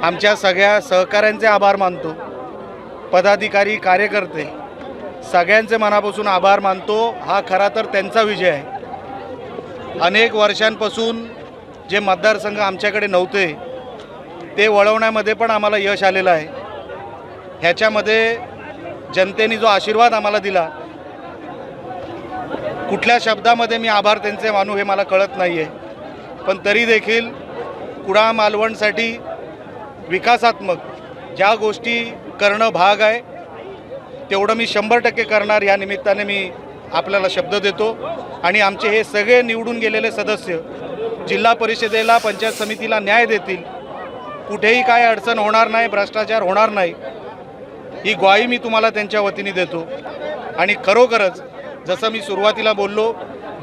आमच्या सगळ्या सहकाऱ्यांचे आभार मानतो। पदाधिकारी कार्यकर्ते सगळ्यांचे मनापासून आभार मानतो। हा खरा तर त्यांचा विजय आहे। अनेक वर्षांपासून जे मतदारसंघ आमच्याकडे नव्हते ते वळवण्यामध्ये पण आम्हाला यश आलेलं आहे। ह्याच्यामध्ये जनतेने जो आशीर्वाद आम्हाला दिला, कुठल्या शब्दामध्ये मी आभार त्यांचे मानू हे मला कळत नाही आहे, पण तरी देखील कुडाळ मालवणसाठी विकासात्मक ज्या गोष्टी करणं भाग आहे तेवढं मी 100% करणार। या निमित्ताने मी आपल्याला शब्द देतो आणि आमचे हे सगळे निवडून गेलेले सदस्य जिल्हा परिषदेला पंचायत समितीला न्याय देतील, कुठेही काय अडचण होणार नाही, भ्रष्टाचार होणार नाही, ही ग्वाही मी तुम्हाला त्यांच्या वतीने देतो। आणि खरोखरच जसं मी सुरुवातीला बोललो,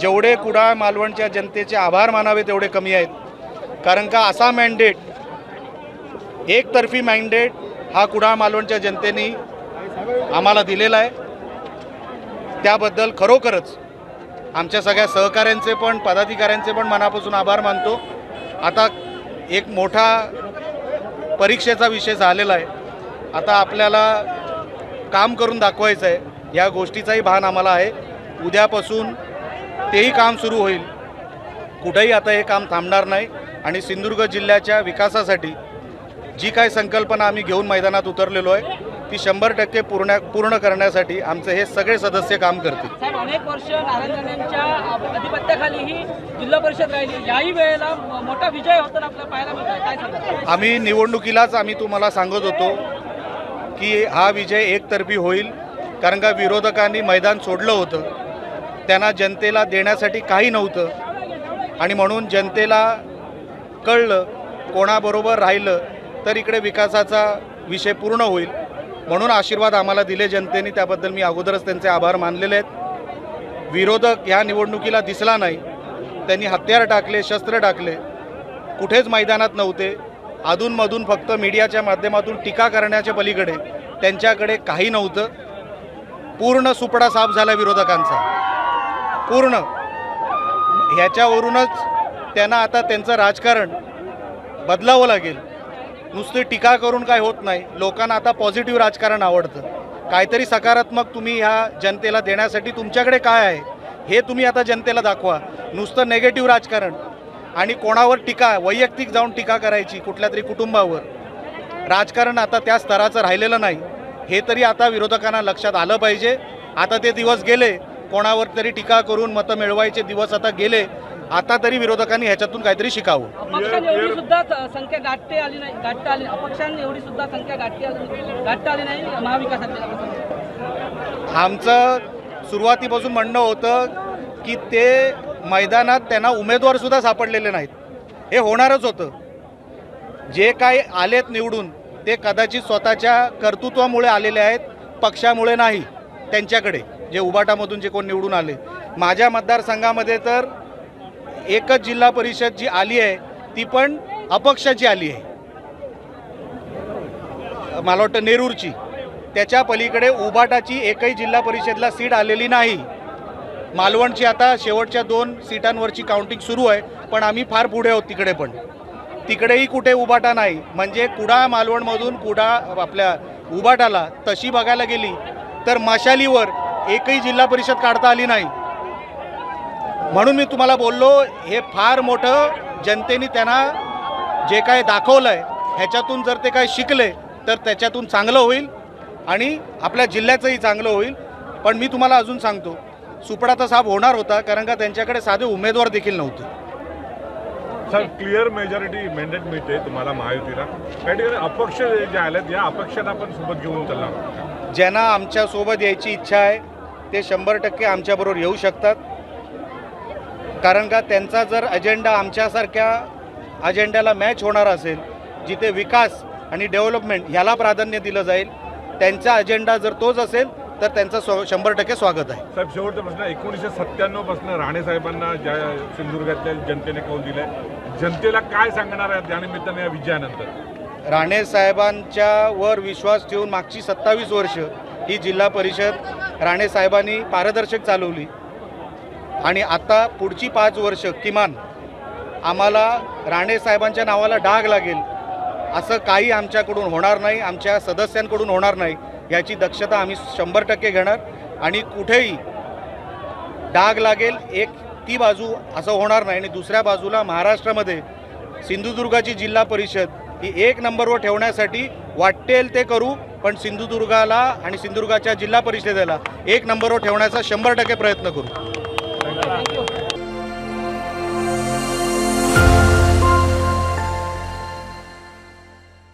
जेवढे कुडाळ मालवणच्या जनतेचे आभार मानावे तेवढे कमी आहेत। कारण का असा मॅन्डेट, एकतर्फी मॅन्डेट हा कुडाळ मालवणच्या जनतेने आम्हाला दिलेला आहे। त्याबद्दल खरोखरच आमच्या सगळ्या सहकाऱ्यांचे पण पदाधिकाऱ्यांचे पण मनापासून आभार मानतो। आता एक मोठा परीक्षेचा विषय झालेला आहे, आता आपल्याला काम करून दाखवायचं आहे, या गोष्टीचाही भान आम्हाला आहे। उद्यापासून तेही काम सुरू होईल, कुठेही आता हे काम थांबणार नाही आणि सिंधुदुर्ग जिल्ह्याच्या विकासासाठी जी काय संकल्पना आम्ही घेऊन मैदानात उतरलेलो आहे ती 100% पूर्ण करण्यासाठी आमचे हे सगळे सदस्य काम करतील। साहेब, अनेक वर्ष नारायणराणेंच्या अधिपत्याखाली ही जिल्हा परिषद राहिली, याही वेळेला मोठा विजय होताना आपल्याला पाहायला मिळतोय, काय सांगता? आम्ही निवडणुकीलाच तुम्हाला सांगत होतो की हा विजय एकतर्फी होईल, कारण का विरोधकांनी मैदान सोडलं होतं, त्यांना जनतेला देण्यासाठी काही नव्हतं आणि म्हणून जनतेला कळलं कोणाबरोबर राहिलं तर इकडे विकासाचा विषय पूर्ण होईल, म्हणून आशीर्वाद आम्हाला दिले जनतेने। त्याबद्दल मी अगोदरच त्यांचे आभार मानलेले आहेत। विरोधक ह्या निवडणुकीला दिसला नाही, त्यांनी हत्यार टाकले, शस्त्र टाकले, कुठेच मैदानात नव्हते, अधूनमधून फक्त मीडियाच्या माध्यमातून टीका करण्याच्या पलीकडे त्यांच्याकडे काही नव्हतं। पूर्ण सुपडा साफ झाला विरोधकांचा, पूर्ण। ह्याच्यावरूनच त्यांना आता त्यांचं राजकारण बदलावं लागेल। नुसती टीका करून काय होत नाही, लोकांना आता पॉझिटिव्ह राजकारण आवडतं। काहीतरी सकारात्मक तुम्ही ह्या जनतेला देण्यासाठी तुमच्याकडे काय आहे हे तुम्ही आता जनतेला दाखवा। नुसतं नेगेटिव्ह राजकारण आणि कोणावर टीका, वैयक्तिक जाऊन टीका करायची कुठल्या तरी कुटुंबावर, राजकारण आता त्या स्तराचं राहिलेलं नाही, हे तरी आता विरोधकांना लक्षात आलं पाहिजे। आता ते दिवस गेले, कोणावर तरी टीका करून मतं मिळवायचे दिवस आता गेले। आता तरी विरोधकांनी ह्याच्यातून काहीतरी शिकावं। अपक्षांनी एवढी सुद्धा संख्या गाठता आली नाही, अपक्षांनी एवढी सुद्धा संख्या गाठता आली नाही महाविकास आघाडीला। आमचं सुरुवातीपासून म्हणणं होतं की ते मैदानात त्यांना उमेदवार सुद्धा सापडलेले नाहीत, हे होणारच होतं। जे काय आलेत निवडून ते कदाचित स्वतःच्या कर्तृत्वामुळे आलेले आहेत, पक्षामुळे नाही। त्यांच्याकडे जे उबाटामधून जे कोण निवडून आले, माझ्या मतदारसंघामध्ये तर एकच जिल्हा परिषद जी आली आहे ती पण अपक्षाची आली आहे, मला वाटतं नेरूरची। त्याच्या पलीकडे उबाटाची एकही जिल्हा परिषदला सीट आलेली नाही। मालवणची आता शेवटच्या 2 सीटांवरची काउंटिंग सुरू आहे, पण आम्ही फार पुढे आहोत तिकडे, पण तिकडेही कुठे उबाटा नाही। म्हणजे कुडाळ मालवणमधून कुडाळ आपल्या उबाटाला तशी बघायला गेली तर मशालीवर एकही जिल्हा परिषद काढता आली नाही। म्हणून मी तुम्हाला बोललो, हे फार मोठं जनतेने त्यांना जे काय दाखवलं आहे ह्याच्यातून जर ते काय शिकले तर त्याच्यातून चांगलं होईल आणि आपल्या जिल्ह्याचंही चांगलं होईल। पण मी तुम्हाला अजून सांगतो, सुपडा तर साफ होणार होता, कारण का त्यांच्याकडे साधे उमेदवार देखील नव्हते। सर, क्लिअर मेजॉरिटी मॅन्डेट मिळते तुम्हाला महायुतीला, काही ठिकाणी अपक्ष जे आलेत या अपक्षांना पण सोबत घेऊन चालणार। ज्यांना आमच्यासोबत यायची इच्छा आहे ते 100% आमच्याबरोबर येऊ शकतात, कारण का त्यांचा जर अजेंडा आमच्यासारख्या अजेंड्याला मॅच होणार असेल, जिथे विकास आणि डेव्हलपमेंट ह्याला प्राधान्य दिलं जाईल, त्यांचा अजेंडा जर तोच असेल तर त्यांचं 100% स्वागत आहे। साहेब, शेवटचा प्रश्न, 1997 पासून राणे साहेबांना ज्या सिंधुदुर्गातल्या जनतेने कौल दिलाय, जनतेला काय सांगणार आहे त्यानिमित्ताने या विजयानंतर? राणे साहेबांच्यावर विश्वास ठेवून मागची 27 वर्ष ही जिल्हा परिषद राणे साहेबांनी पारदर्शक चालवली आणि आता पुढची 5 वर्ष किमान आम्हाला राणे साहेबांच्या नावाला डाग लागेल असं काही आमच्याकडून होणार नाही, आमच्या सदस्यांकडून होणार नाही, याची दक्षता आम्ही 100% घेणार. आणि कुठेही डाग लागेल एक ती बाजू असं होणार नाही. आणि दुसऱ्या बाजूला महाराष्ट्रामध्ये सिंधुदुर्गाची जिल्हा परिषद ही 1 नंबरवर ठेवण्यासाठी वाटेल ते करू, पण सिंधुदुर्गाला आणि सिंधुदुर्गाच्या जिल्हा परिषदेला 1 नंबरवर ठेवण्याचा 100% प्रयत्न करू. थँक्यू.